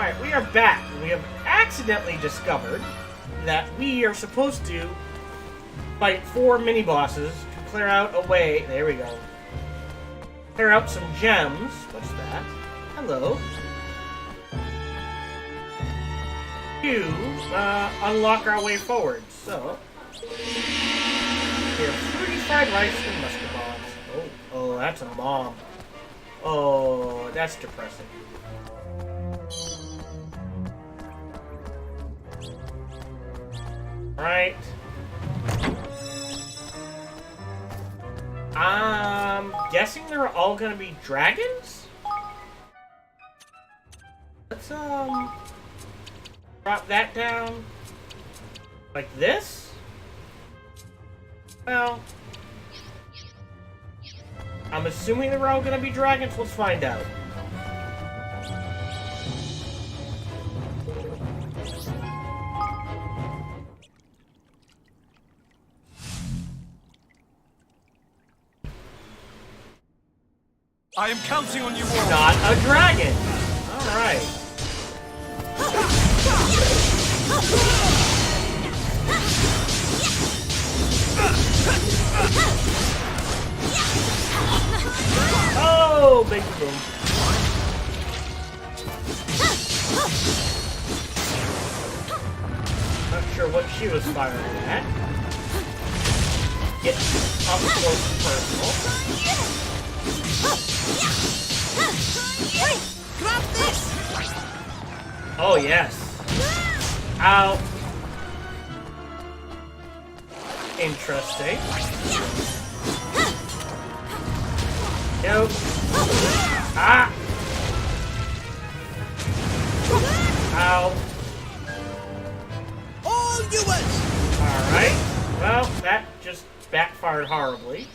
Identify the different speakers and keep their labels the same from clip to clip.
Speaker 1: Alright, we are back. We have accidentally discovered that we are supposed to fight 4 mini-bosses to clear out a way. There we go. Clear out some gems. What's that? Hello. To unlock our way forward. So, we have fruity fried rice and mustard bombs. Oh, that's a bomb. Oh, that's depressing. Right. I'm guessing they're all gonna be dragons? Let's, drop that down. Like this? Well, I'm assuming they're all gonna be dragons. Let's find out.
Speaker 2: I am counting on you all.
Speaker 1: Not a dragon. All right. Oh, big boom. Not sure what she was firing at. Get up close and personal.
Speaker 3: Wait! Grab this!
Speaker 1: Oh, yes. Ow. Interesting. Nope. Ah! Ow.
Speaker 3: All yours!
Speaker 1: Alright. Well, that just backfired horribly.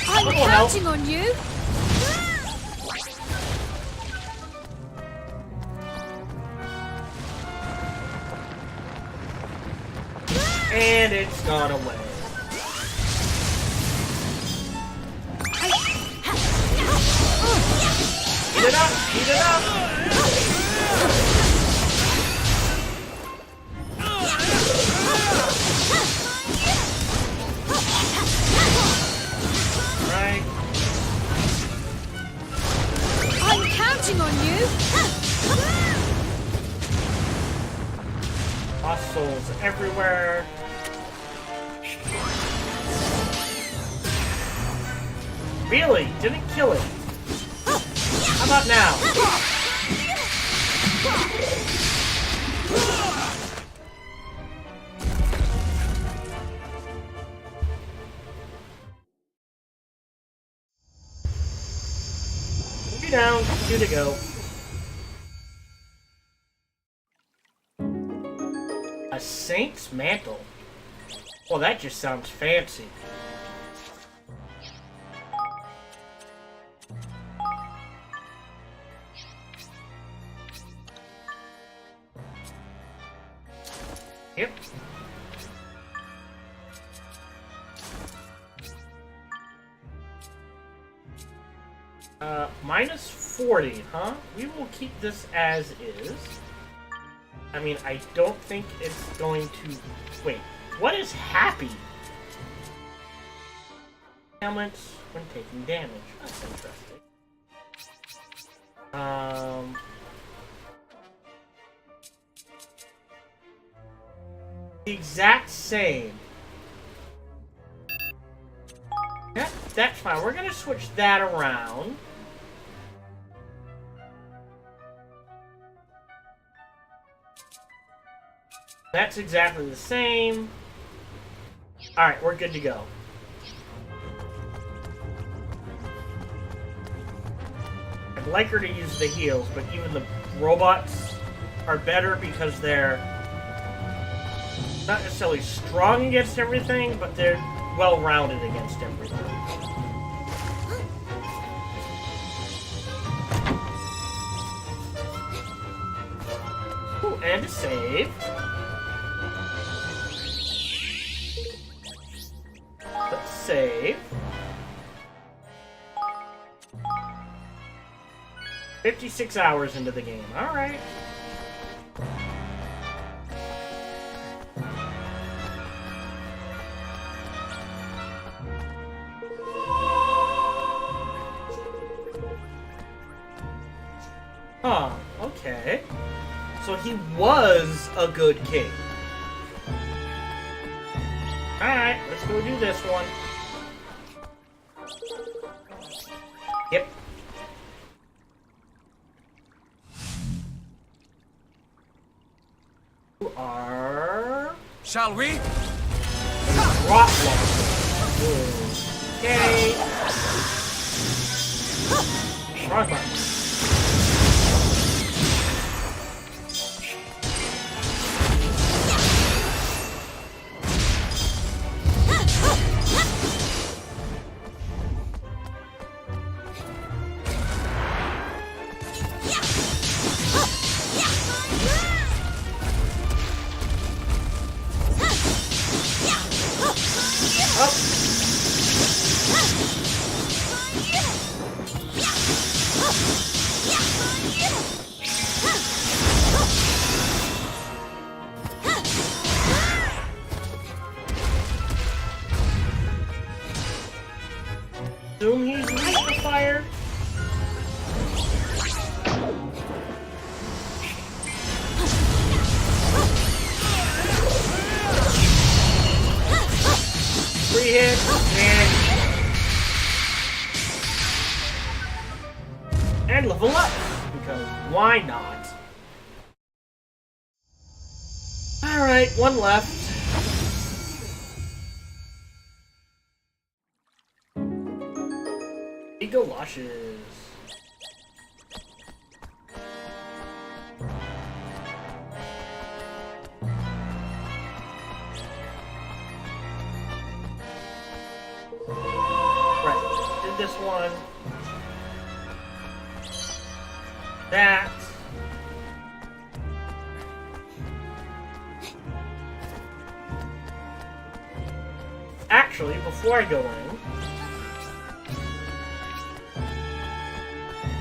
Speaker 3: I'm counting on you!
Speaker 1: And it's gone away. Eat it up! Eat it up! Right.
Speaker 3: I'm counting on you!
Speaker 1: Lost souls everywhere. Really? Didn't kill it. How about now? Movie down, 2 to go. A saint's mantle? Well, that just sounds fancy. Yep. Minus 40, huh? We will keep this as is. I mean, I don't think it's going to... Wait, what is happy? Ailments when taking damage. That's interesting. The exact same. Yeah, that's fine. We're gonna switch that around. That's exactly the same. Alright, we're good to go. I'd like her to use the heals, but even the robots are better because they're not necessarily strong against everything, but they're well-rounded against everything. Ooh, and a save. Let's save. 56 hours into the game. Alright. Huh, okay. So he was a good king. Alright, let's go do this one. Yep. You are...
Speaker 2: Shall we?
Speaker 1: Rot Okay. Wrong button. Assume he's weak to fire. Free hit and level up because why not? All right, one left. Galoshes. Right, did this one. That. Actually, before I go in,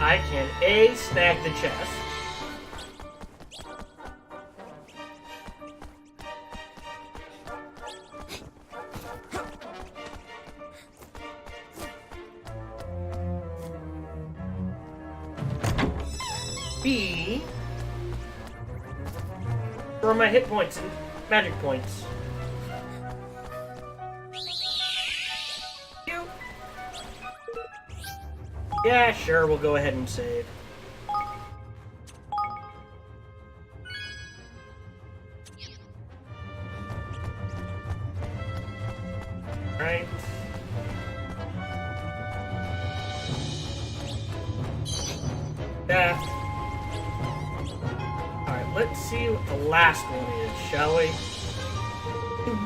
Speaker 1: I can A, snag the chest. B, for my hit points and magic points. Yeah, sure, we'll go ahead and save. Alright. Yeah. Alright, let's see what the last one is, shall we?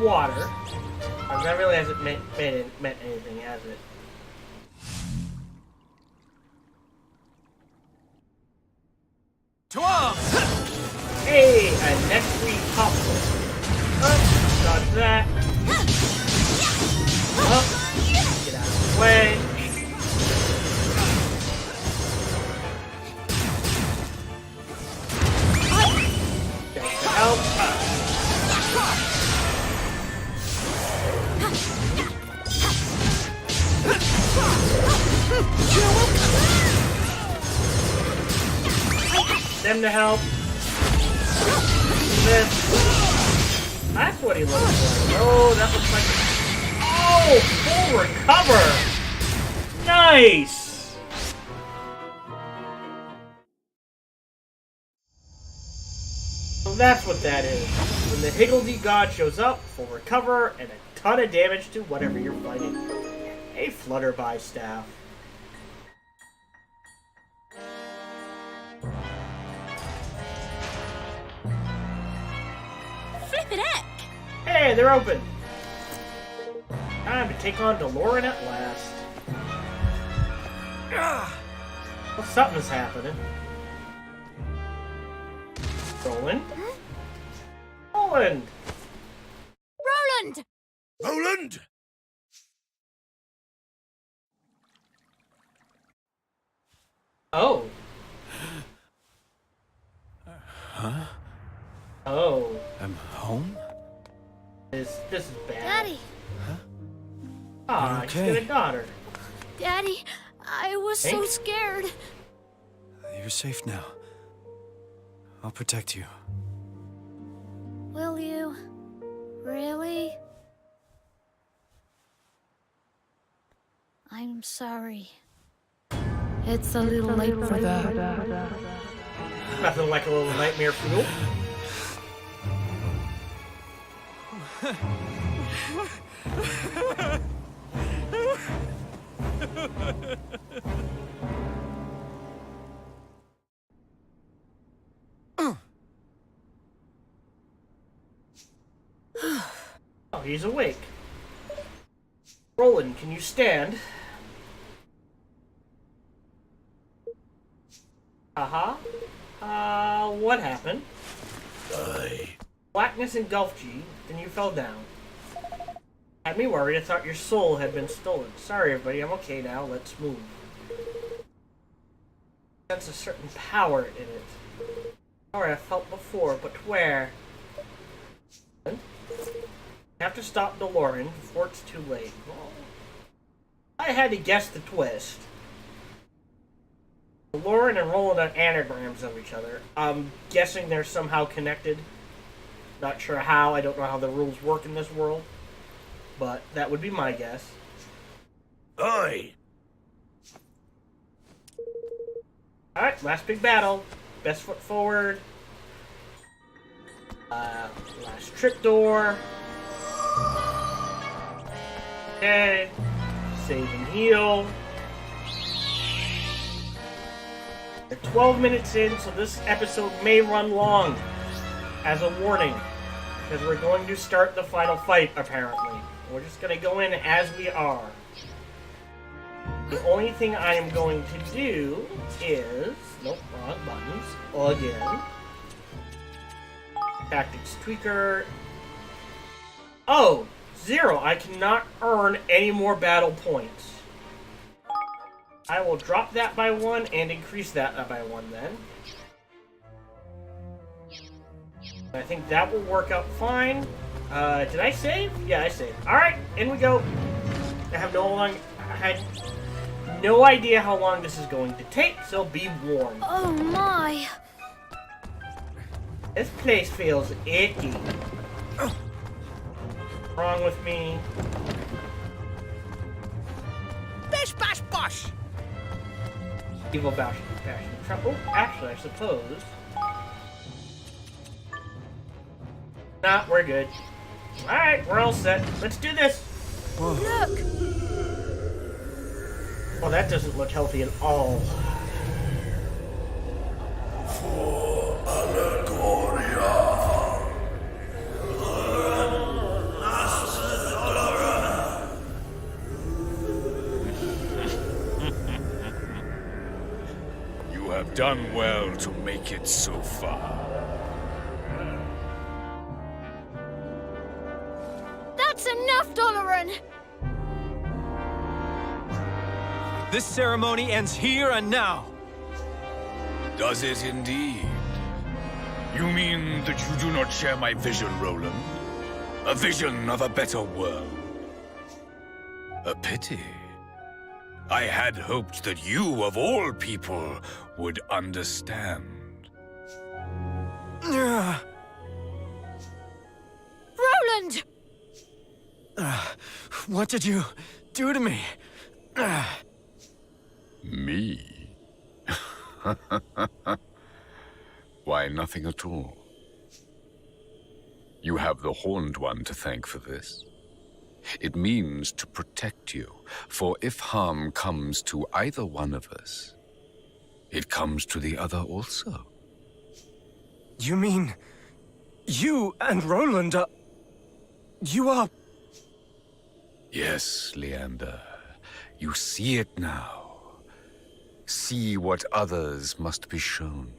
Speaker 1: Water. That really hasn't meant anything, has it?
Speaker 2: To arms!
Speaker 1: Hey, a next week popsicle. Oh, dodge that. Oh, get out of the way. Thanks for help. Them to help. This. That's what he looks like. Oh, that looks like... Oh, full recover! Nice! So that's what that is. When the Higgledy God shows up, full recover, and a ton of damage to whatever you're fighting. A Flutterby staff.
Speaker 3: Flippin' heck!
Speaker 1: Hey, they're open! Time to take on Deloran at last. Well, something's happening. Roland? Roland!
Speaker 3: Roland!
Speaker 2: Roland!
Speaker 1: Oh. Oh,
Speaker 4: I'm home?
Speaker 1: this is bad.
Speaker 3: Daddy,
Speaker 1: Ah,
Speaker 4: Okay.
Speaker 1: he's got a daughter.
Speaker 3: Daddy, I was so
Speaker 1: Hank?
Speaker 3: scared.
Speaker 4: You're safe now. I'll protect you.
Speaker 3: Will you? Really? I'm sorry. It's a little late for that.
Speaker 1: Nothing like a little nightmare fuel. Oh, he's awake. Roland, can you stand? What happened? Blackness engulfed you, then you fell down. Had me worried, I thought your soul had been stolen. Sorry everybody, I'm okay now, let's move. Sense a certain power in it. Power I felt before, but where? You have to stop DeLorean before it's too late. Well, I had to guess the twist. DeLorean and Roland are anagrams of each other. I'm guessing they're somehow connected. Not sure how, I don't know how the rules work in this world. But that would be my guess.
Speaker 2: Oi!
Speaker 1: Alright, last big battle. Best foot forward. Last trip door. Okay. Save and heal. We're 12 minutes in, so this episode may run long. As a warning. Because we're going to start the final fight, apparently. We're just going to go in as we are. The only thing I am going to do is... Nope, wrong buttons. Again. Tactics Tweaker. Oh! 0. I cannot earn any more battle points. I will drop that by 1 and increase that by 1 then. I think that will work out fine. Did I save? Yeah, I saved. Alright, in we go. I had no idea how long this is going to take, so be warned.
Speaker 3: Oh my!
Speaker 1: This place feels icky. What's wrong with me?
Speaker 2: Bish bash bosh!
Speaker 1: Evil bashing. Oh, actually, I suppose. Nah, we're good. Alright, we're all set. Let's do this!
Speaker 3: Look!
Speaker 1: Well, that doesn't look healthy at all.
Speaker 2: You have done well to make it so far.
Speaker 3: That's enough, Doloran!
Speaker 4: This ceremony ends here and now.
Speaker 2: Does it indeed? You mean that you do not share my vision, Roland? A vision of a better world? A pity. I had hoped that you, of all people, would understand.
Speaker 3: Roland!
Speaker 4: What did you do to me?
Speaker 2: Me? Why, nothing at all. You have the Horned One to thank for this. It means to protect you, for if harm comes to either one of us, it comes to the other also.
Speaker 4: You mean... you and Roland are... you are...
Speaker 2: Yes, Leander. You see it now. See what others must be shown.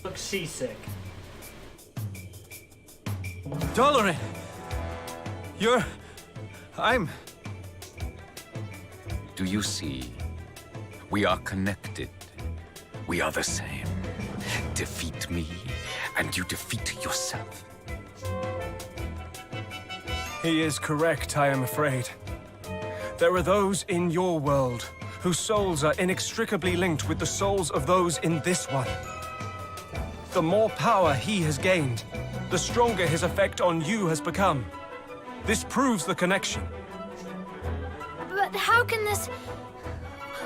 Speaker 1: Looks seasick.
Speaker 4: Doloran! I'm...
Speaker 2: Do you see? We are connected. We are the same. Defeat me, and you defeat yourself.
Speaker 5: He is correct, I am afraid. There are those in your world whose souls are inextricably linked with the souls of those in this one. The more power he has gained, the stronger his effect on you has become. This proves the connection.
Speaker 3: But how can this...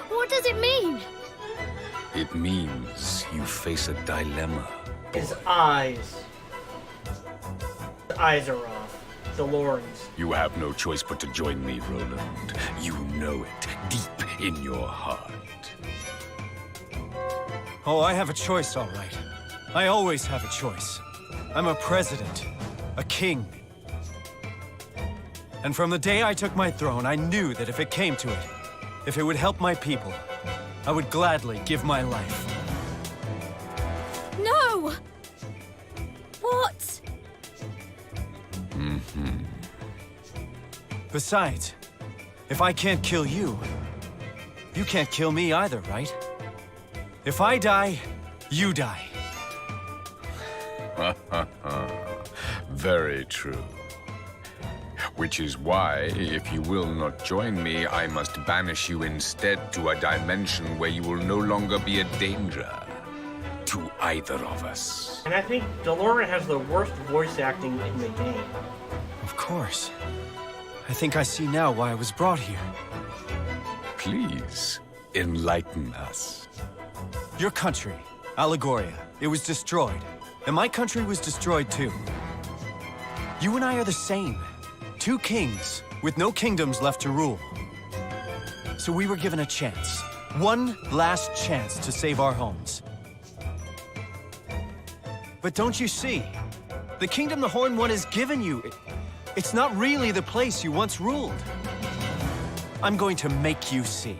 Speaker 3: What does it mean?
Speaker 2: It means you face a dilemma.
Speaker 1: His eyes. The eyes are off. DeLorean's.
Speaker 2: You have no choice but to join me, Roland. You know it, deep in your heart.
Speaker 5: Oh, I have a choice, all right. I always have a choice. I'm a president, a king. And from the day I took my throne, I knew that if it came to it, if it would help my people, I would gladly give my life.
Speaker 3: No! What?
Speaker 5: Besides, if I can't kill you, you can't kill me either, right? If I die, you die.
Speaker 2: Very true. Which is why, if you will not join me, I must banish you instead to a dimension where you will no longer be a danger to either of us.
Speaker 1: And I think DeLorean has the worst voice acting in the game.
Speaker 5: Of course. I think I see now why I was brought here.
Speaker 2: Please, enlighten us.
Speaker 5: Your country, Allegoria, it was destroyed. And my country was destroyed too. You and I are the same. Two kings, with no kingdoms left to rule. So we were given a chance. One last chance to save our homes. But don't you see? The kingdom the Horned One has given you, it's not really the place you once ruled. I'm going to make you see.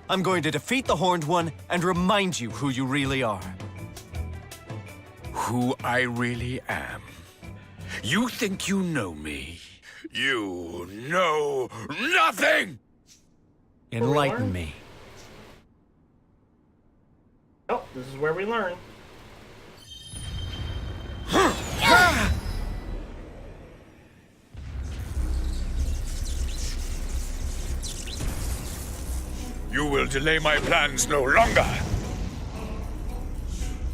Speaker 5: I'm going to defeat the Horned One and remind you who you really are.
Speaker 2: Who I really am. You think you know me? You know nothing!
Speaker 5: Enlighten me.
Speaker 1: Oh, this is where we learn.
Speaker 2: You will delay my plans no longer.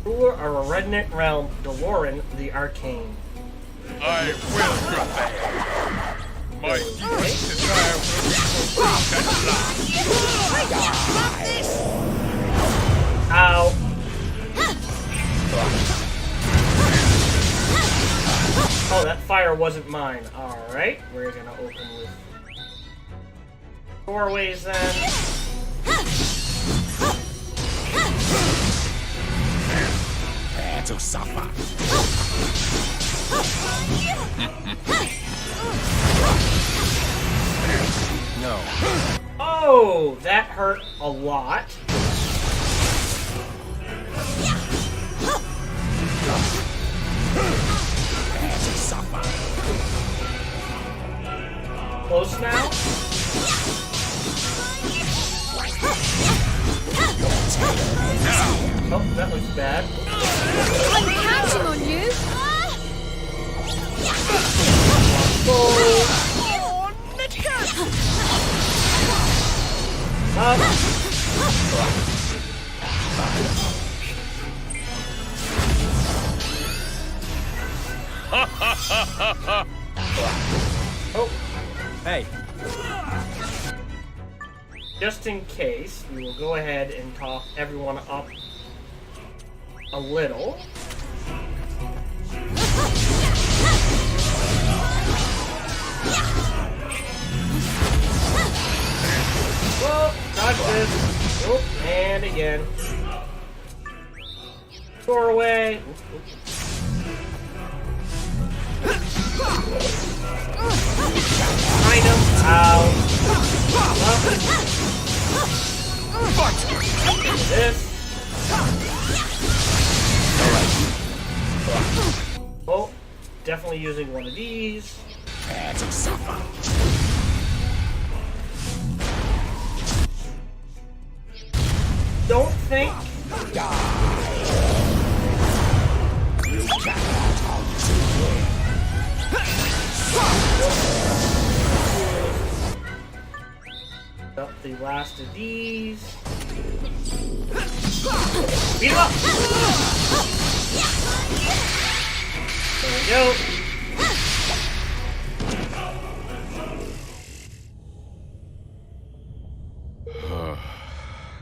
Speaker 1: Ruler of a redneck realm, DeLorean the Arcane.
Speaker 2: I will prevail. My deepest desire will be fulfilled at last.
Speaker 1: Ow. Oh, that fire wasn't mine. Alright, we're gonna open with doorways then.
Speaker 2: Prepare to suffer.
Speaker 5: No.
Speaker 1: Oh, that hurt a lot. Close now? Oh, that looks bad.
Speaker 3: I'm counting on you!
Speaker 1: Up. Oh.
Speaker 5: Hey.
Speaker 1: Just in case, we will go ahead and top everyone up a little. Whoa, dodge this. Oh, and again. Doorway. Behind him. Ow. This. Oh, definitely using one of these. don't think... Up the last of these. Beat him up! There we go.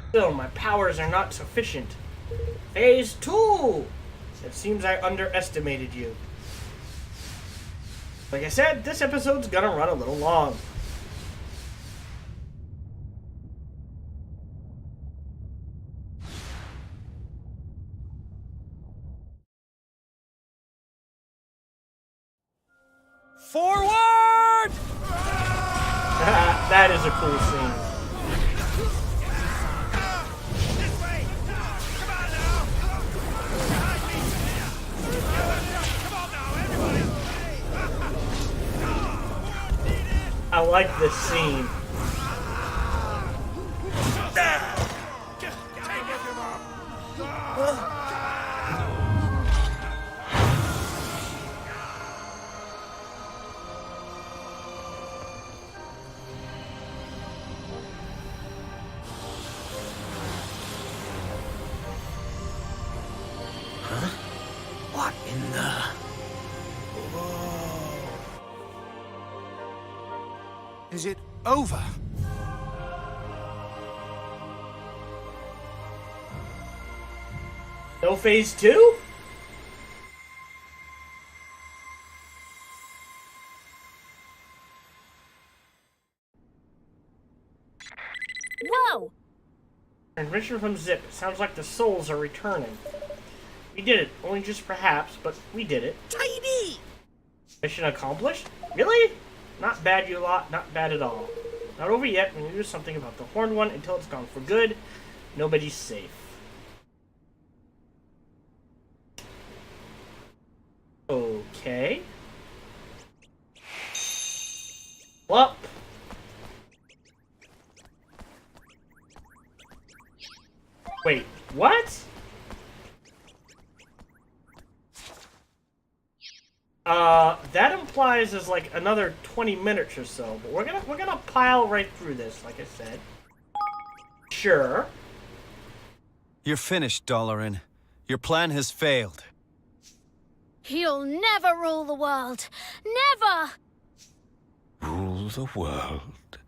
Speaker 1: Still, my powers are not sufficient. Phase 2! It seems I underestimated you. Like I said, this episode's gonna run a little long.
Speaker 4: Forward!
Speaker 1: That is a cool scene. I like this scene.
Speaker 2: What in the...
Speaker 6: Is it over?
Speaker 1: No phase 2?
Speaker 3: Whoa!
Speaker 1: Transmission from Zip. It sounds like the souls are returning. We did it. Only just perhaps, but we did it.
Speaker 6: Tiny!
Speaker 1: Mission accomplished? Really? Not bad, you lot. Not bad at all. Not over yet. We need to do something about the Horned One until it's gone for good. Nobody's safe. Okay. Well. Wait, what? That implies there's like another 20 minutes or so, but we're gonna pile right through this, like I said. Sure.
Speaker 4: You're finished, Dalaran. Your plan has failed.
Speaker 3: He'll never rule the world. Never!
Speaker 2: Rule the world?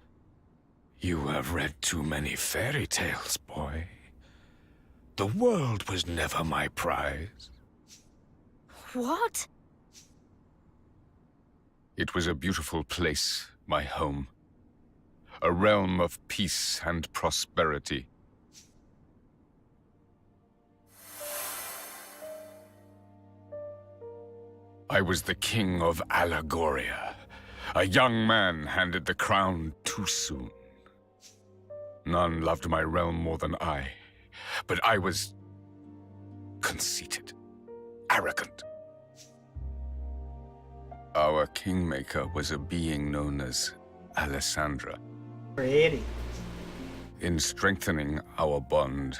Speaker 2: You have read too many fairy tales, boy. The world was never my prize.
Speaker 3: What?
Speaker 2: It was a beautiful place, my home. A realm of peace and prosperity. I was the king of Allegoria. A young man handed the crown too soon. None loved my realm more than I, but I was conceited, arrogant. Our kingmaker was a being known as Alessandra.
Speaker 1: Pretty.
Speaker 2: In strengthening our bond,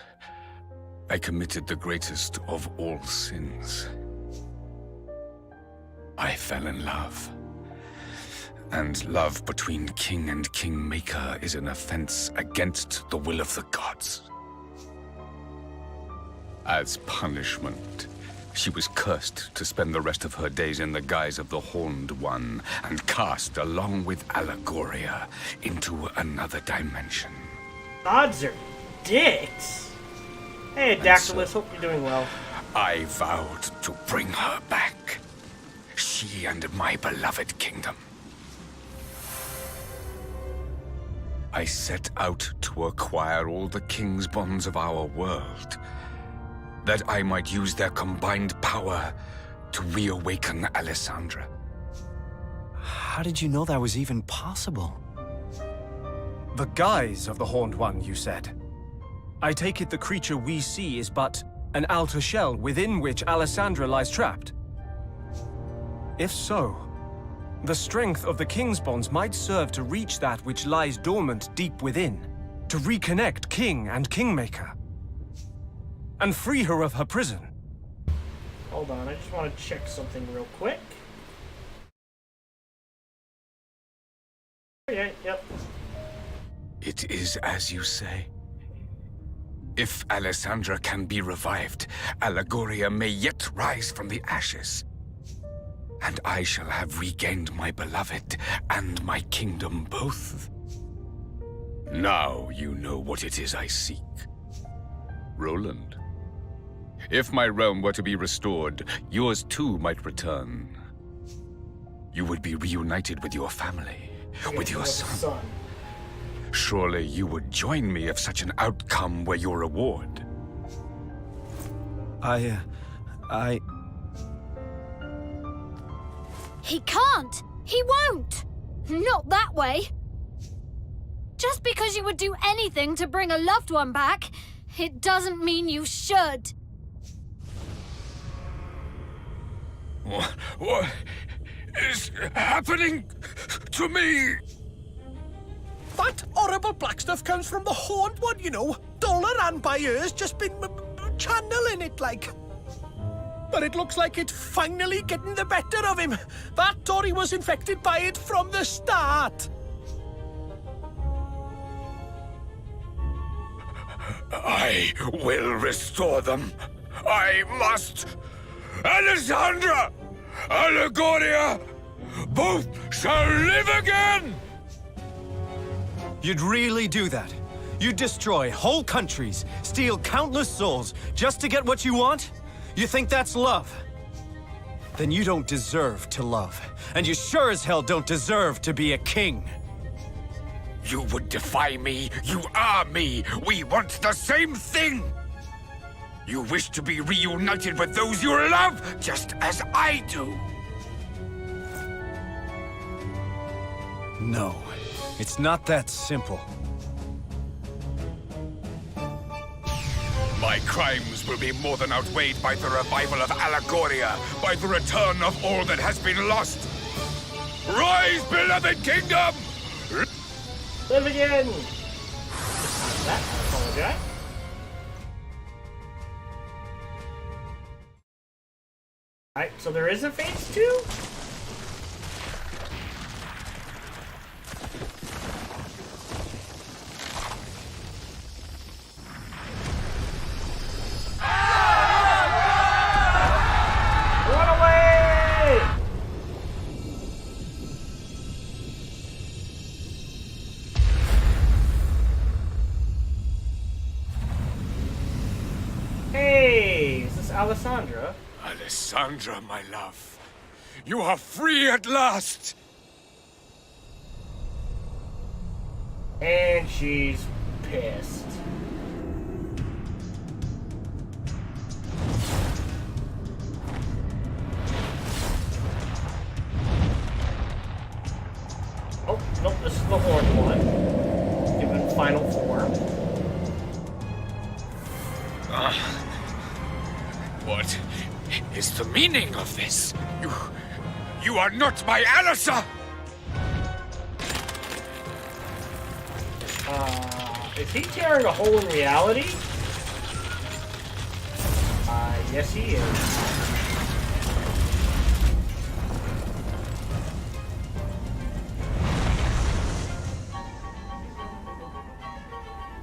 Speaker 2: I committed the greatest of all sins. I fell in love. And love between king and kingmaker is an offense against the will of the gods. As punishment, she was cursed to spend the rest of her days in the guise of the Horned One and cast along with Allegoria into another dimension.
Speaker 1: Gods are dicks. Hey, Dactylus, hope you're doing well.
Speaker 2: I vowed to bring her back. She and my beloved kingdom. I set out to acquire all the king's bonds of our world, that I might use their combined power to reawaken Alessandra.
Speaker 4: How did you know that was even possible?
Speaker 5: The guise of the Horned One, you said. I take it the creature we see is but an outer shell within which Alessandra lies trapped. If so, the strength of the King's bonds might serve to reach that which lies dormant deep within, to reconnect King and Kingmaker. and free her of her prison.
Speaker 1: Hold on, I just want to check something real quick. Yeah, yep.
Speaker 2: It is as you say. If Alessandra can be revived, Allegoria may yet rise from the ashes. And I shall have regained my beloved and my kingdom both. Now you know what it is I seek. Roland. If my realm were to be restored, yours too might return. You would be reunited with your family, with your son. Surely you would join me if such an outcome were your reward.
Speaker 3: He can't! He won't! Not that way! Just because you would do anything to bring a loved one back, it doesn't mean you should.
Speaker 2: What is happening to me?
Speaker 6: That horrible black stuff comes from the Horned One, you know. Dolaran by ears just been channeling it like. But it looks like it's finally getting the better of him. That Tori was infected by it from the start.
Speaker 2: I will restore them. I must. Alessandra! Allegoria! Both shall live again!
Speaker 4: You'd really do that? You'd destroy whole countries, steal countless souls, just to get what you want? You think that's love? Then you don't deserve to love. And you sure as hell don't deserve to be a king.
Speaker 2: You would defy me. You are me. We want the same thing. You wish to be reunited with those you love, just as I do.
Speaker 4: No, it's not that simple.
Speaker 2: My crimes will be more than outweighed by the revival of Allegoria, by the return of all that has been lost. Rise, beloved kingdom!
Speaker 1: Live again! That, I apologize. Alright, so there is a phase 2? Run away! Hey, is this Alessandra?
Speaker 2: Alessandra, my love. You are free at last!
Speaker 1: And she's pissed. Oh, nope, this is the horn one. Given final form.
Speaker 2: What is the meaning of this? You are not my Alissa!
Speaker 1: Is he tearing a hole in reality? Yes he is.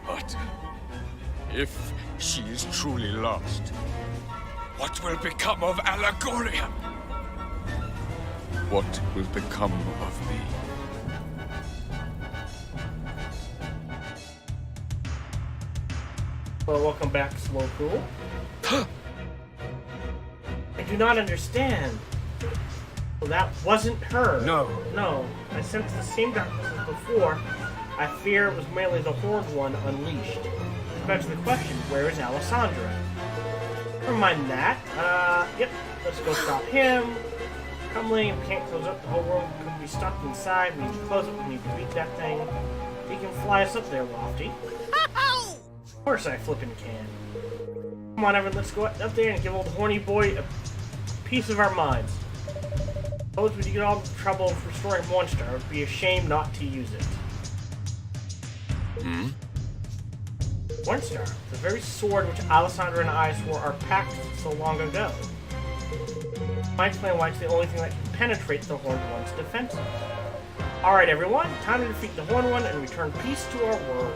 Speaker 2: But if she is truly lost, what will become of Allegoria? What will become of me?
Speaker 1: Well, welcome back, Slow Cool. I do not understand. Well, that wasn't her.
Speaker 5: No.
Speaker 1: No. I sensed the same darkness as before. I fear it was merely the Horned One unleashed. Back to the question, where is Alessandra? Never mind that. Yep. Let's go stop him. Crumbling, we can't close up. The whole world could be stuck inside. We need to close it. We need to beat that thing. He can fly us up there, Lofty. Of course I flippin' can. Come on, Evan, let's go up there and give old horny boy a piece of our minds. Suppose we get all the trouble of restoring Monster. It would be a shame not to use it. Hornstar, the very sword which Alessandra and I swore our pact so long ago. Might explain why it's the only thing that can penetrate the Horned One's defenses. Alright everyone, time to defeat the Horned One and return peace to our world.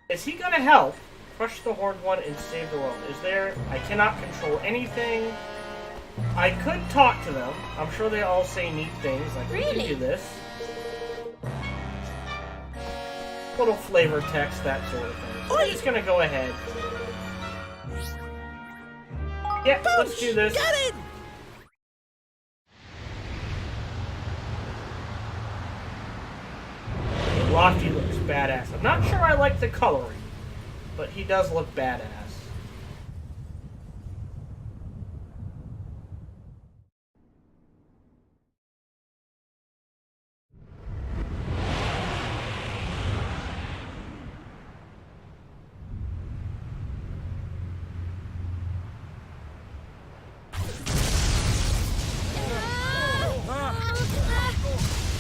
Speaker 1: Is he gonna help crush the Horned One and save the world? Is there... I cannot control anything. I could talk to them. I'm sure they all say neat things, like, we can do this. Little flavor text, that sort of thing. So I'm just gonna go ahead. Yeah, let's do this.
Speaker 6: Get in!
Speaker 1: Lofty looks badass. I'm not sure I like the coloring, but he does look badass.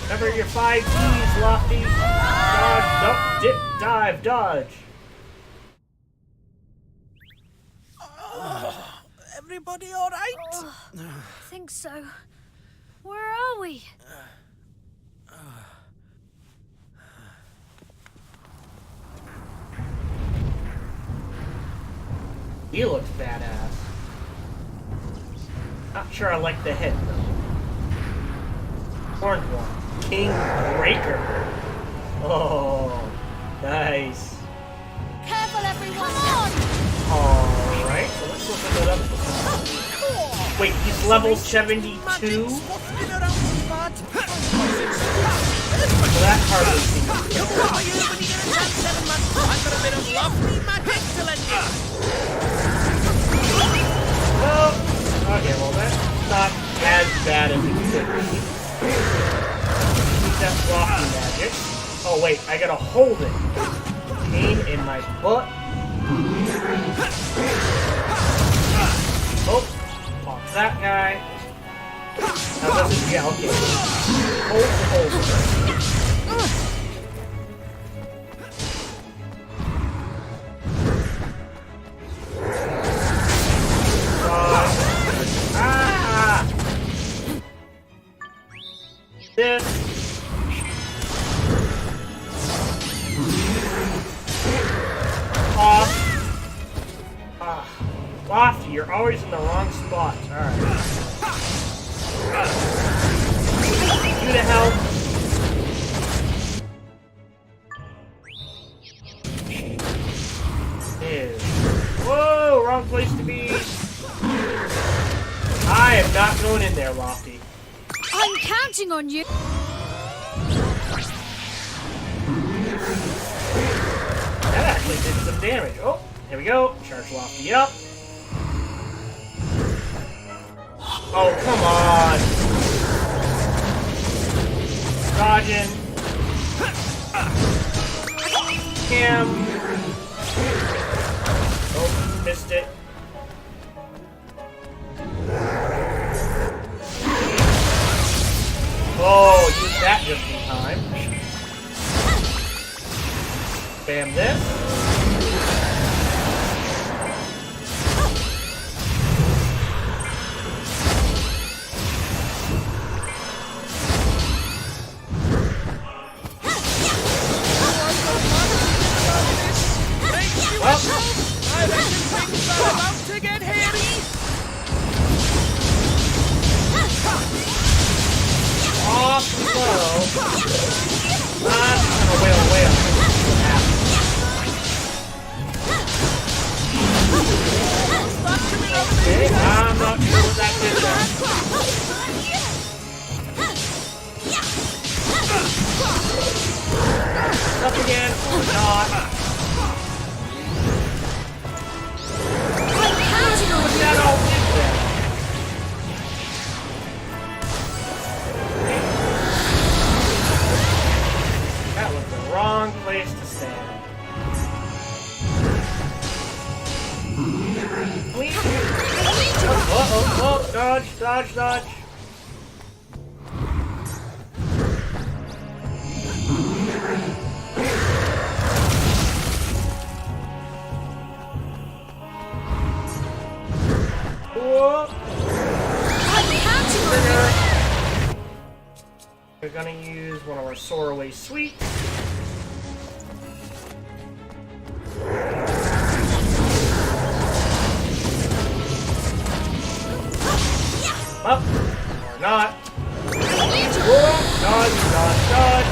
Speaker 1: Remember your 5 Ds, Lofty. Dodge, duck, dip, dive, dodge.
Speaker 6: Everybody all right?
Speaker 3: I think so. Where are we?
Speaker 1: He looks badass. Not sure I like the head though. Horned One. King Breaker. Oh, nice.
Speaker 3: Careful, everyone! Come on!
Speaker 1: Alright, so let's look it up. Wait, he's level 72? So that hardly seems.
Speaker 6: You'll come here when you get a chance, 7 months. I've got a bit of lovely magic to lend you.
Speaker 1: Oh, okay, well that's not as bad as it could be. That's lofty magic. Oh wait, I gotta hold it. Pain in my butt. Oh, pop that guy. Now does it? Yeah, okay. Hold. This. Off. Lofty, you're always in the wrong spot. Alright. You to help. Ew. Whoa, wrong place to be. I am not going in there, Lofty.
Speaker 3: I'm counting on you!
Speaker 1: That actually did some damage. Oh, here we go. Charge Lofty up. Oh, come on. Dodging. Him. Oh, missed it. Oh, use that just in time. Spam this. Well,
Speaker 6: I reckon things are about to get hairy.
Speaker 1: off we go. Oh, wait. Okay, I'm not sure what that did there. Up again, or not. What that all did there? That was the wrong place to stand. Oh, dodge. Whoa.
Speaker 3: I'm counting on you.
Speaker 1: We're gonna use one of our Soaraway Sweets. Up. Or not. Whoa. Dodge, dodge, dodge.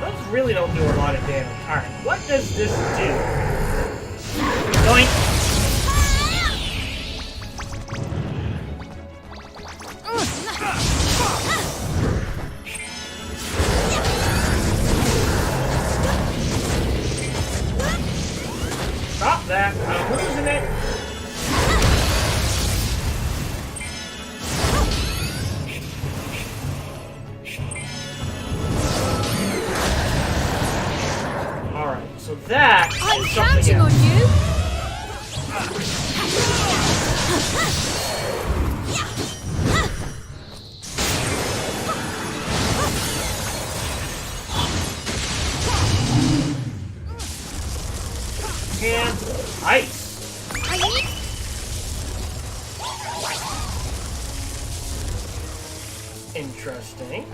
Speaker 1: Those really don't do a lot of damage. Alright, what does this do? Doink. Stop that. I'm losing it. Alright, so that
Speaker 3: I'm
Speaker 1: is something
Speaker 3: counting on
Speaker 1: else.
Speaker 3: you.
Speaker 1: And ice. Interesting.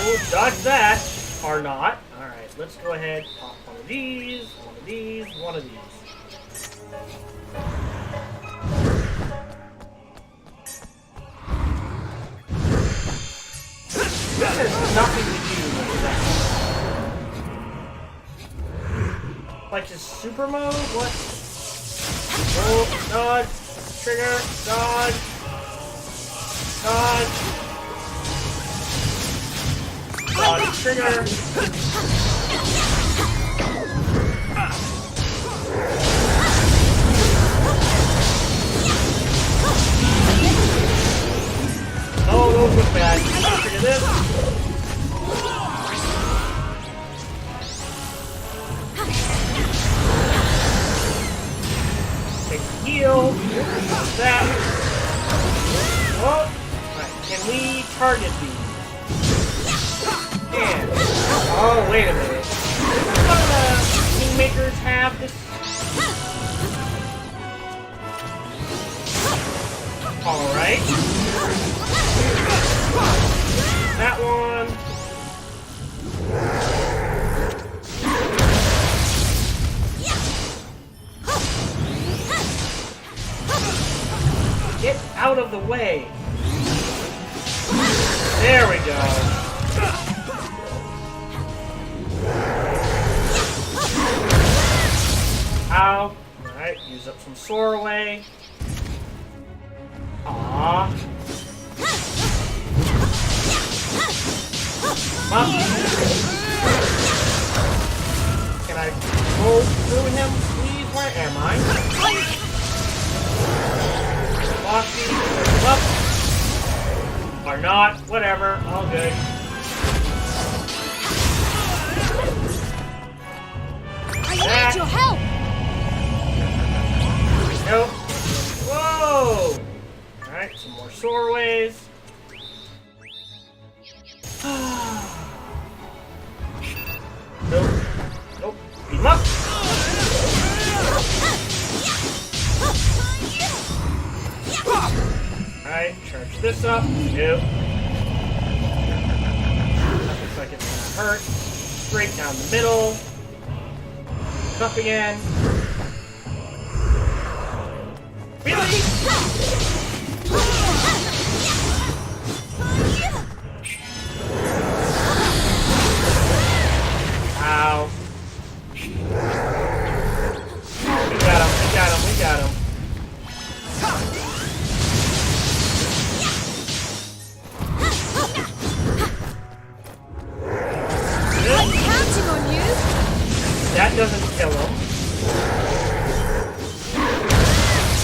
Speaker 1: Oh, dodge that. Or not. Alright, let's go ahead. Pop one of these, one of these, one of these. This has nothing to do with that. Like his super mode? What? Oh, dodge. Trigger. Dodge. Dodge. Dodge. Trigger. Oh, those look bad. Trigger this. Take the heal. That. Oh. Alright, can we target these? And. Oh, wait a minute. What do the Kingmakers have this? Alright. That one. Get out of the way. There we go. Ow. Alright, use up some Soaraway. Aww. Up. Can I roll through him, please? Where am I? Bossy, up. Or not, whatever, all good.
Speaker 3: I need your help.
Speaker 1: Nope. Whoa! Alright, some more Soaraways. Nope. Nope. Beat him up! Alright, charge this up. Nope. That looks like it's gonna hurt. Straight down the middle. Up again. Really? Ow. We got him, we got him, we got him.
Speaker 3: I'm counting on you.
Speaker 1: That doesn't kill him.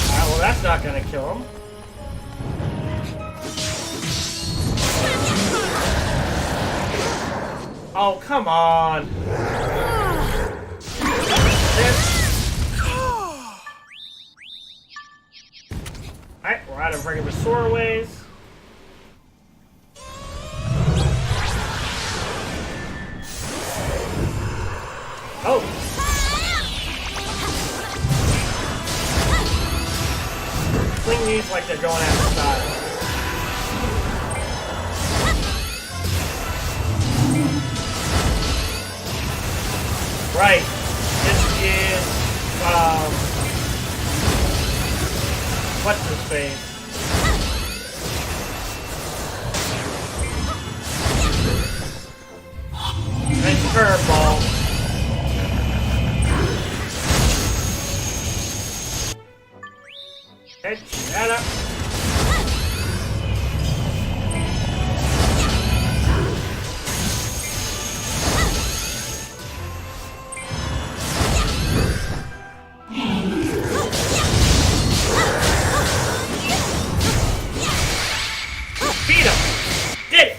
Speaker 1: Alright, well that's not gonna kill him. Oh, come on. doorways. Oh! Fling these like they're going outside. Right. This is, what's his face? Nice curveball. Head shut up. Beat him! Did it!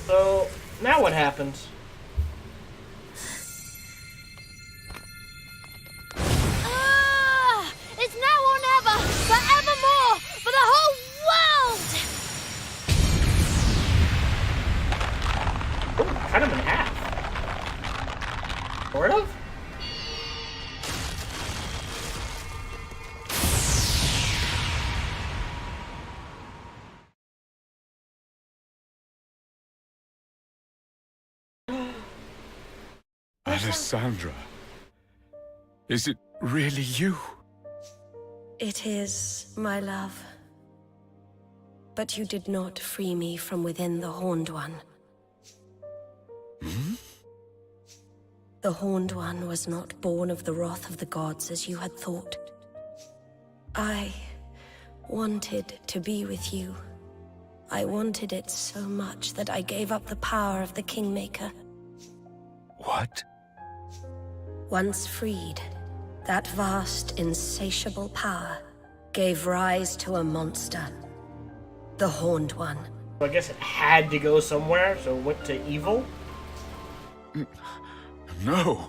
Speaker 1: So, now what happens?
Speaker 3: It's now or never, forevermore, for the whole world!
Speaker 1: Ooh, cut him in half. Sort of?
Speaker 2: Alessandra, is it really you?
Speaker 7: It is, my love. But you did not free me from within the Horned One.
Speaker 2: Hmm?
Speaker 7: The Horned One was not born of the wrath of the gods as you had thought. I wanted to be with you. I wanted it so much that I gave up the power of the Kingmaker.
Speaker 2: What?
Speaker 7: Once freed, that vast, insatiable power gave rise to a monster. The Horned One.
Speaker 1: So I guess it had to go somewhere, so it went to evil?
Speaker 2: No.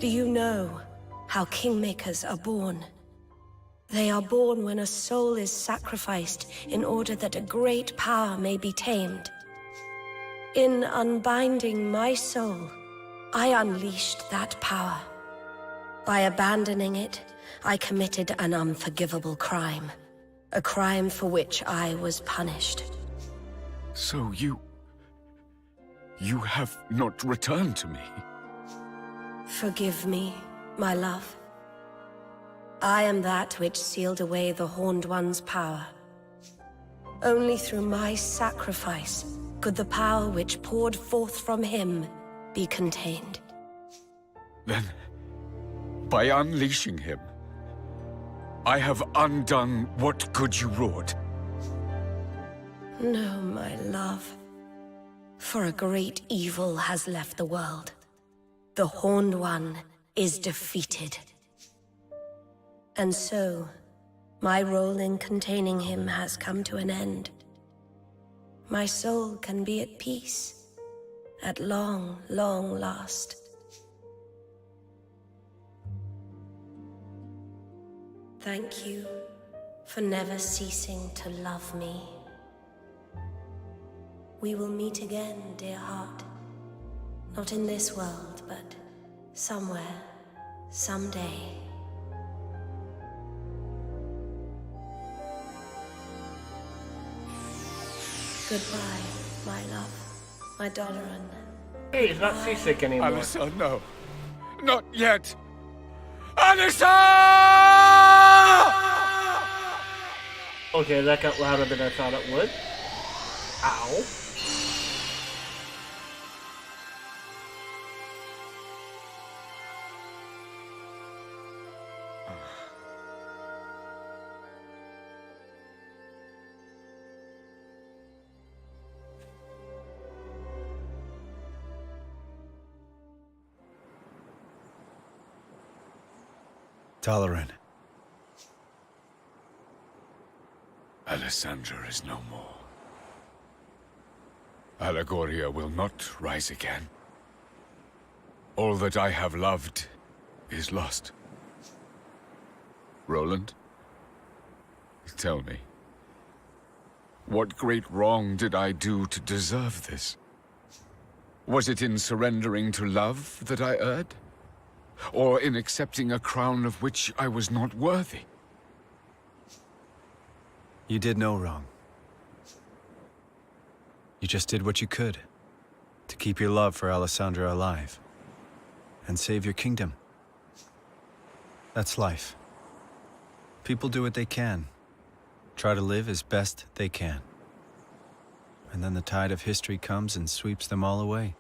Speaker 7: Do you know how Kingmakers are born? They are born when a soul is sacrificed in order that a great power may be tamed. In unbinding my soul, I unleashed that power. By abandoning it, I committed an unforgivable crime. A crime for which I was punished.
Speaker 2: So you have not returned to me?
Speaker 7: Forgive me, my love. I am that which sealed away the Horned One's power. Only through my sacrifice could the power which poured forth from him be contained.
Speaker 2: Then, by unleashing him, I have undone what good you wrought.
Speaker 7: No, my love. For a great evil has left the world. The Horned One is defeated. And so, my role in containing him has come to an end. My soul can be at peace, at long, long last. Thank you for never ceasing to love me. We will meet again, dear heart. Not in this world, but somewhere, someday. Goodbye, my love, my Doloran.
Speaker 1: Hey, he's not seasick anymore.
Speaker 2: Alyssa, no. Not yet. Alyssa!
Speaker 1: Okay, that got louder than I thought it would. Ow.
Speaker 4: Doloran.
Speaker 2: Alessandra is no more. Allegoria will not rise again. All that I have loved is lost. Roland, tell me, what great wrong did I do to deserve this? Was it in surrendering to love that I erred? Or in accepting a crown of which I was not worthy?
Speaker 4: You did no wrong. You just did what you could to keep your love for Alessandra alive and save your kingdom. That's life. People do what they can, try to live as best they can. And then the tide of history comes and sweeps them all away.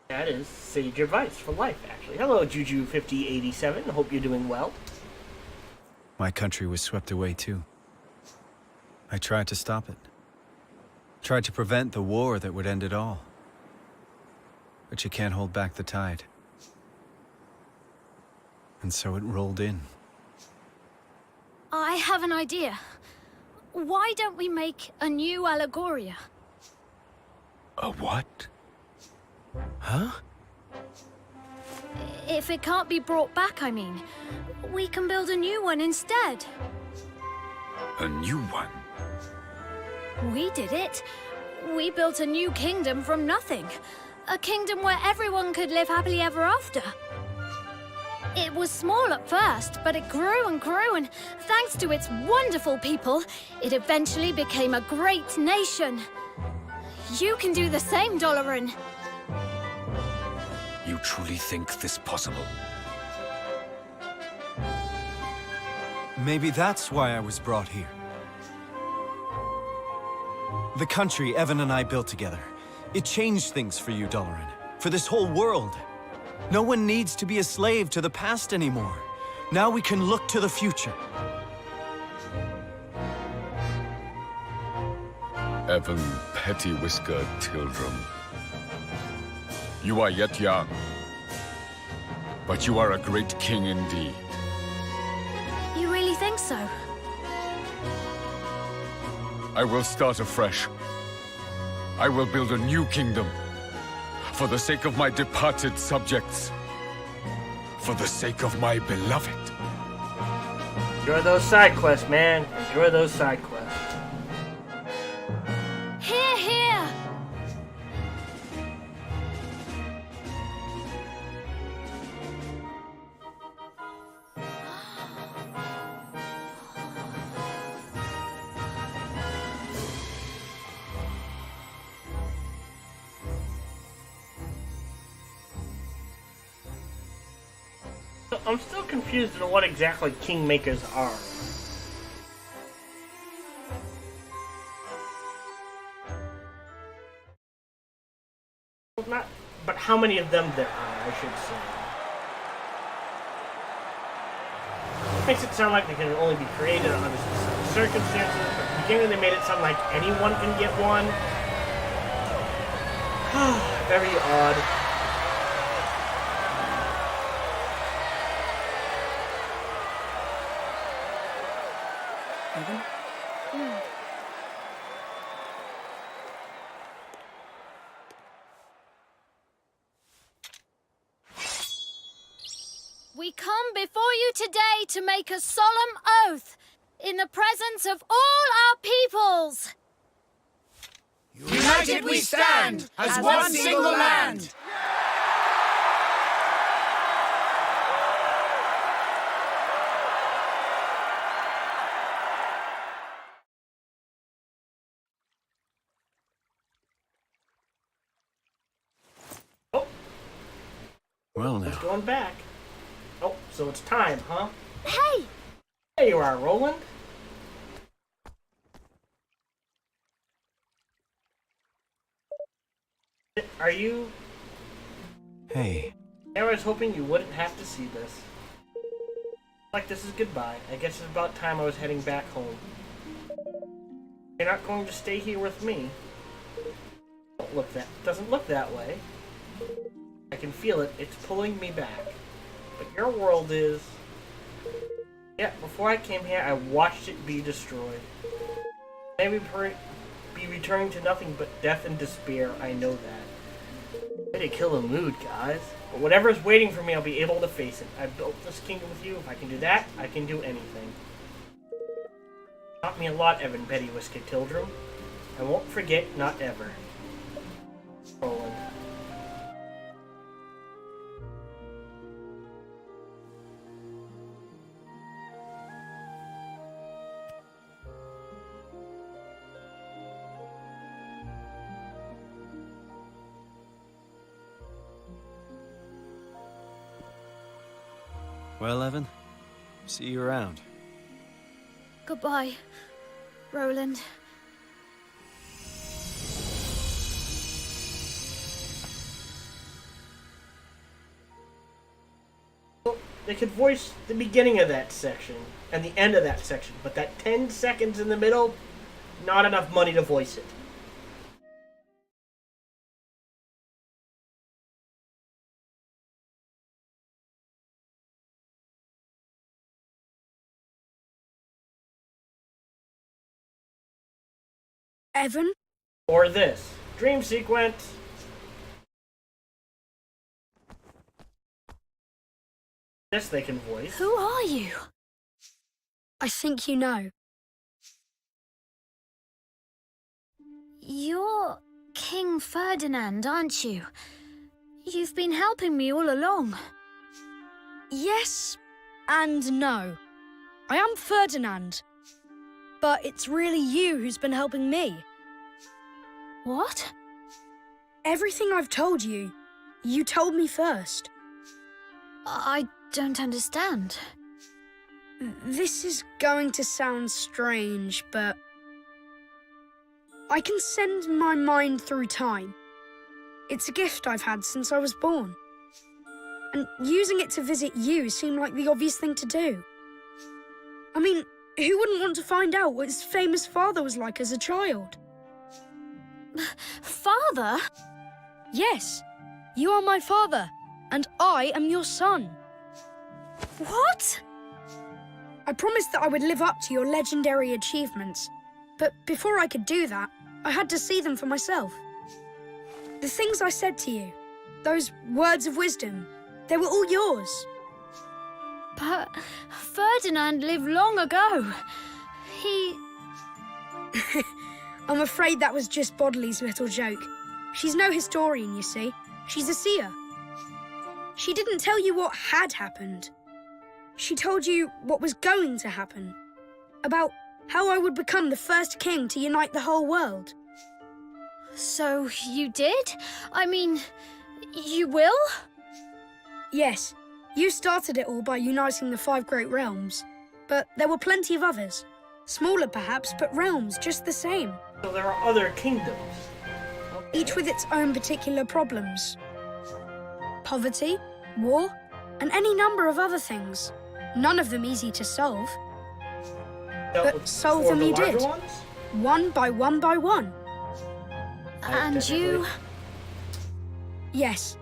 Speaker 1: That is sage advice for life, actually. Hello, Juju5087. Hope you're doing well.
Speaker 4: My country was swept away too. I tried to stop it. Tried to prevent the war that would end it all. But you can't hold back the tide. And so it rolled in.
Speaker 3: I have an idea. Why don't we make a new Allegoria?
Speaker 2: A what?
Speaker 4: Huh?
Speaker 3: If it can't be brought back, I mean, we can build a new one instead.
Speaker 2: A new one?
Speaker 3: We did it. We built a new kingdom from nothing. A kingdom where everyone could live happily ever after. It was small at first, but it grew and grew, and thanks to its wonderful people, it eventually became a great nation. You can do the same, Doloran.
Speaker 2: You truly think this possible?
Speaker 4: Maybe that's why I was brought here. The country Evan and I built together, it changed things for you, Doloran. For this whole world. No one needs to be a slave to the past anymore. Now we can look to the future.
Speaker 2: Evan Petty-Whisker Tildrum. You are yet young, but you are a great king indeed.
Speaker 3: You really think so?
Speaker 2: I will start afresh. I will build a new kingdom. For the sake of my departed subjects. For the sake of my beloved.
Speaker 1: Enjoy those side quests, man. Enjoy those side quests.
Speaker 3: Hear, hear!
Speaker 1: I'm still confused on what exactly kingmakers are. Well, not, but how many of them there are, I should say. It makes it sound like they can only be created under specific circumstances, but at the beginning they made it sound like anyone can get one. Very odd.
Speaker 3: We come before you today to make a solemn oath in the presence of all our peoples.
Speaker 8: United we stand as one single land.
Speaker 4: Well
Speaker 1: It's
Speaker 4: now.
Speaker 1: going back. Oh, so it's time, huh?
Speaker 3: Hey!
Speaker 1: There you are, Roland. Are you...
Speaker 4: Hey.
Speaker 1: I was hoping you wouldn't have to see this. Like, this is goodbye. I guess it's about time I was heading back home. You're not going to stay here with me. Doesn't look that way. I can feel it. It's pulling me back. But your world is... Yeah, before I came here, I watched it be destroyed. Maybe be returning to nothing but death and despair. I know that. Way to kill the mood, guys. But whatever's waiting for me, I'll be able to face it. I built this kingdom with you. If I can do that, I can do anything. Taught me a lot, Evan Betty Whiskey Tildrum. I won't forget, not ever. Roland.
Speaker 4: Well, Evan, see you around.
Speaker 3: Goodbye, Roland.
Speaker 1: They could voice the beginning of that section and the end of that section, but that 10 seconds in the middle, not enough money to voice it.
Speaker 3: Evan?
Speaker 1: Or this. Dream sequence. This they can voice.
Speaker 3: Who are you?
Speaker 9: I think you know.
Speaker 3: You're King Ferdinand, aren't you? You've been helping me all along.
Speaker 9: Yes and no. I am Ferdinand. But it's really you who's been helping me.
Speaker 3: What?
Speaker 9: Everything I've told you, you told me first.
Speaker 3: I don't understand.
Speaker 9: This is going to sound strange, but I can send my mind through time. It's a gift I've had since I was born. And using it to visit you seemed like the obvious thing to do. I mean, who wouldn't want to find out what his famous father was like as a child?
Speaker 3: Father?
Speaker 9: Yes, you are my father, and I am your son.
Speaker 3: What?
Speaker 9: I promised that I would live up to your legendary achievements, but before I could do that, I had to see them for myself. The things I said to you, those words of wisdom, they were all yours.
Speaker 3: But Ferdinand lived long ago. He...
Speaker 9: I'm afraid that was just Bodley's little joke. She's no historian, you see. She's a seer. She didn't tell you what had happened. She told you what was going to happen. About how I would become the first king to unite the whole world.
Speaker 3: So you did? I mean, you will?
Speaker 9: Yes, you started it all by uniting the 5 great realms. But there were plenty of others. Smaller perhaps, but realms just the same.
Speaker 1: So there are other kingdoms. Okay.
Speaker 9: Each with its own particular problems. Poverty, war, and any number of other things. None of them easy to solve.
Speaker 1: Dealt
Speaker 9: solve
Speaker 1: with
Speaker 9: them
Speaker 1: the
Speaker 9: you
Speaker 1: larger
Speaker 9: did.
Speaker 1: ones?
Speaker 9: One by one by one.
Speaker 3: And you...
Speaker 9: Yes,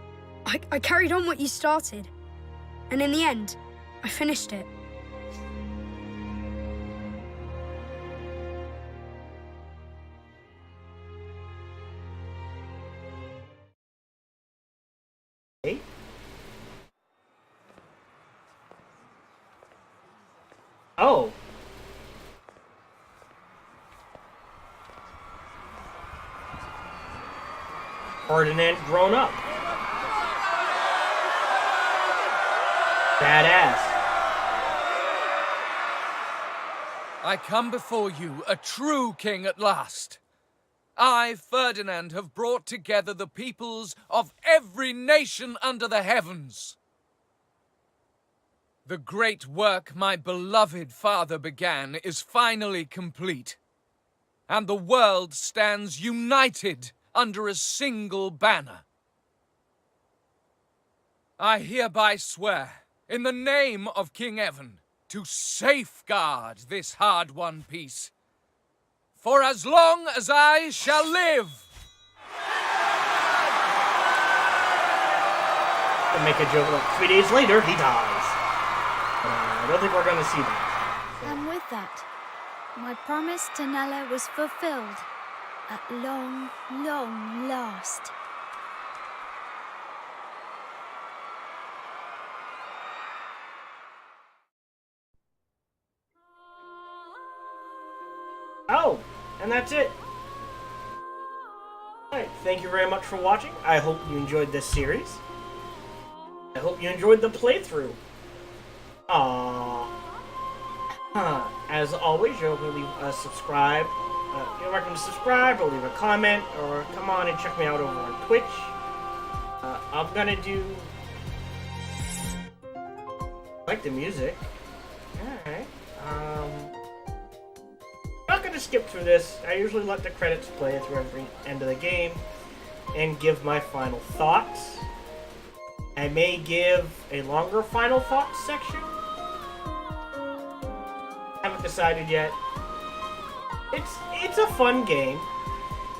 Speaker 9: I carried on what you started. And in the end, I finished it.
Speaker 1: Okay. Oh. Ferdinand grown up. Badass.
Speaker 10: I come before you, a true king at last. I, Ferdinand, have brought together the peoples of every nation under the heavens. The great work my beloved father began is finally complete, and the world stands united under a single banner. I hereby swear, in the name of King Evan, to safeguard this hard-won peace, for as long as I shall live.
Speaker 1: To make a joke like 3 days later, he dies. I don't think we're going to see that.
Speaker 3: And with that, my promise to Nella was fulfilled at long, long last.
Speaker 1: And that's it. Alright, thank you very much for watching. I hope you enjoyed this series. I hope you enjoyed the playthrough. As always, you're welcome to leave a subscribe. You're welcome to subscribe or leave a comment, or come on and check me out over on Twitch. I'm gonna do... I like the music. Alright. Not gonna skip through this. I usually let the credits play through every end of the game and give my final thoughts. I may give a longer final thoughts section. Haven't decided yet. It's a fun game.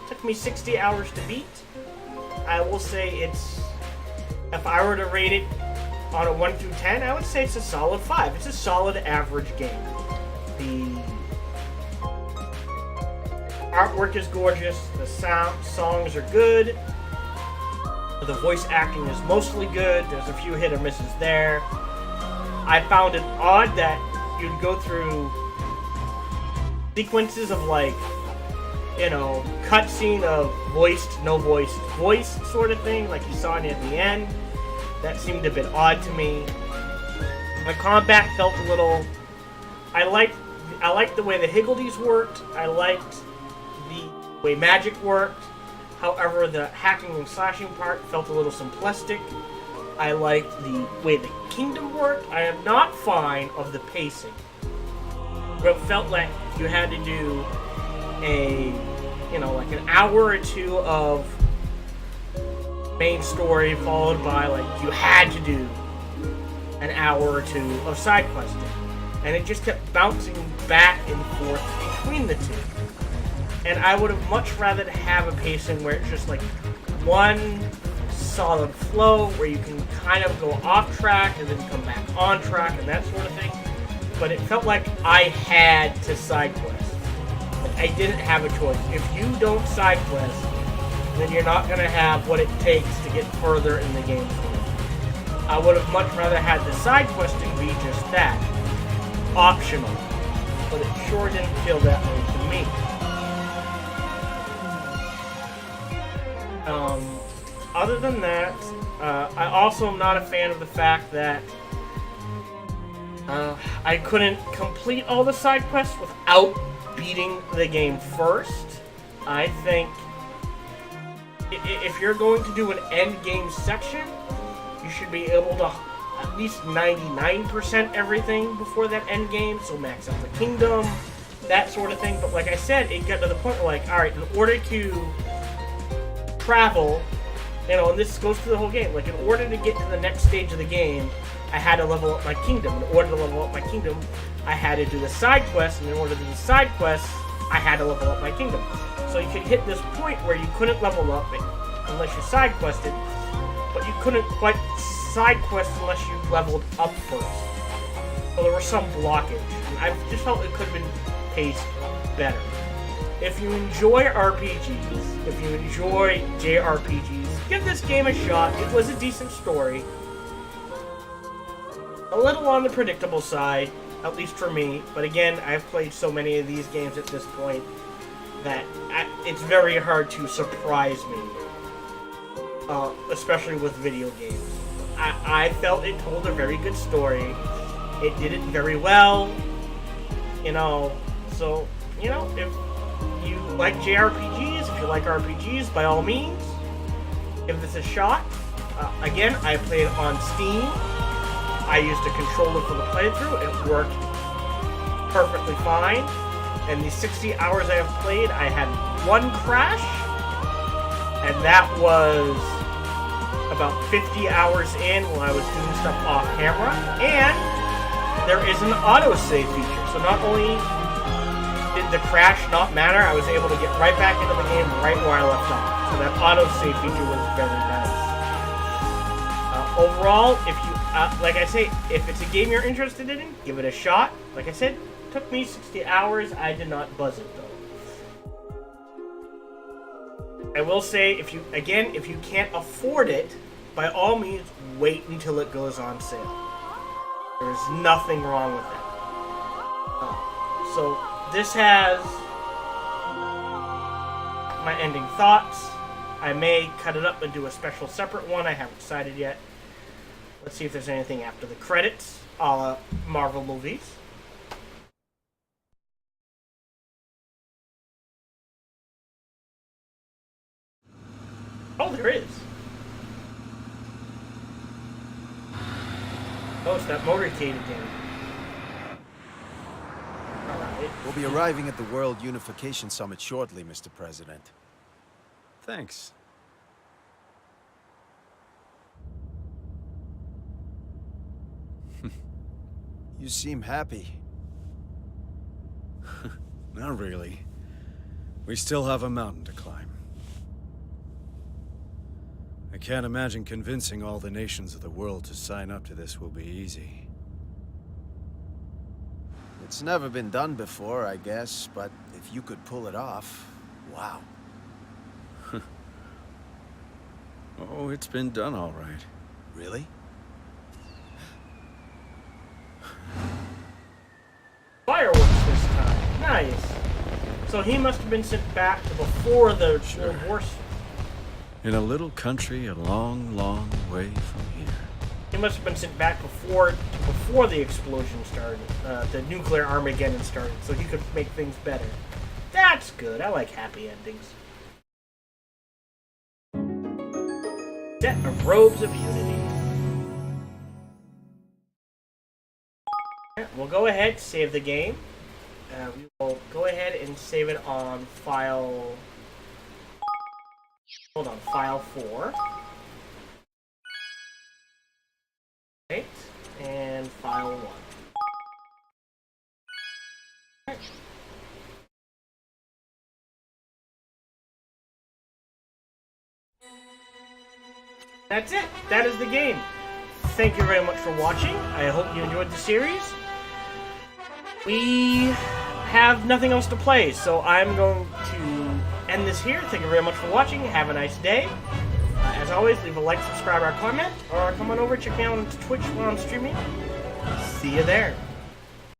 Speaker 1: Took me 60 hours to beat. I will say it's, if I were to rate it on a 1 through 10, I would say it's a solid 5. It's a solid average game. The artwork is gorgeous. The songs are good. The voice acting is mostly good. There's a few hit or misses there. I found it odd that you'd go through sequences of, like, you know, cutscene of voiced, no voiced, voiced sort of thing, like you saw near the end. That seemed a bit odd to me. The combat felt a little... I liked the way the higgledies worked. I liked the way magic worked. However, the hacking and slashing part felt a little simplistic. I liked the way the kingdom worked. I am not fond of the pacing. But it felt like you had to do like an hour or two of main story followed by, like, you had to do an hour or two of side questing. And it just kept bouncing back and forth between the two. And I would have much rather have a pacing where it's just like one solid flow where you can kind of go off track and then come back on track and that sort of thing. But it felt like I had to side quest. I didn't have a choice. If you don't side quest, then you're not going to have what it takes to get further in the game. I would have much rather had the side questing be just that. Optional. But it sure didn't feel that way to me. Other than that, I also am not a fan of the fact that I couldn't complete all the side quests without beating the game first. I think if you're going to do an end game section, you should be able to at least 99% everything before that end game, so max out the kingdom, that sort of thing. But like I said, it got to the point where, like, alright, in order to travel, and this goes through the whole game, like, in order to get to the next stage of the game, I had to level up my kingdom. In order to level up my kingdom, I had to do the side quest, and in order to do the side quests, I had to level up my kingdom. So you could hit this point where you couldn't level up unless you side quested, but you couldn't quite side quest unless you leveled up first. So there was some blockage, and I just felt it could have been paced better. If you enjoy RPGs, if you enjoy jrpgs, give this game a shot. It was a decent story. A little on the predictable side, at least for me, but again, I've played so many of these games at this point that it's very hard to surprise me, especially with video games. I felt it told a very good story. It did it very well, so, if you like JRPGs, if you like RPGs, by all means, give this a shot. Again, I played it on Steam. I used a controller for the playthrough. It worked perfectly fine. And the 60 hours I have played, I had one crash, and that was about 50 hours in when I was doing stuff off camera. And there is an autosave feature, so not only did the crash not matter, I was able to get right back into the game right where I left off. So that autosave feature was very nice. Overall, if you, like I say, if it's a game you're interested in, give it a shot. Like I said, it took me 60 hours. I did not buzz it though. I will say, if you can't afford it, by all means, wait until it goes on sale. There's nothing wrong with that. So this has my ending thoughts. I may cut it up and do a special separate one. I haven't decided yet. Let's see if there's anything after the credits, a la Marvel movies. Oh, there is. Oh, it's that motorcade again. Alright.
Speaker 11: We'll be arriving at the World Unification Summit shortly, Mr. President.
Speaker 4: Thanks.
Speaker 11: You seem happy.
Speaker 4: Not really. We still have a mountain to climb. I can't imagine convincing all the nations of the world to sign up to this will be easy.
Speaker 11: It's never been done before, I guess, but if you could pull it off, wow.
Speaker 4: Oh, it's been done all right.
Speaker 11: Really?
Speaker 1: Fireworks this time. Nice. So he must have been sent back to before the World War.
Speaker 4: In a little country a long, long way from here.
Speaker 1: He must have been sent back before the explosion started, the nuclear Armageddon started, so he could make things better. That's good. I like happy endings. Set of Robes of Unity. We'll go ahead, save the game. We will go ahead and save it on file... Hold on, file 4. Right, and file 1. Right. That's it. That is the game. Thank you very much for watching. I hope you enjoyed the series. We have nothing else to play, so I'm going to end this here. Thank you very much for watching. Have a nice day. As always, leave a like, subscribe, or comment, or come on over, check me out on Twitch while I'm streaming. See you there.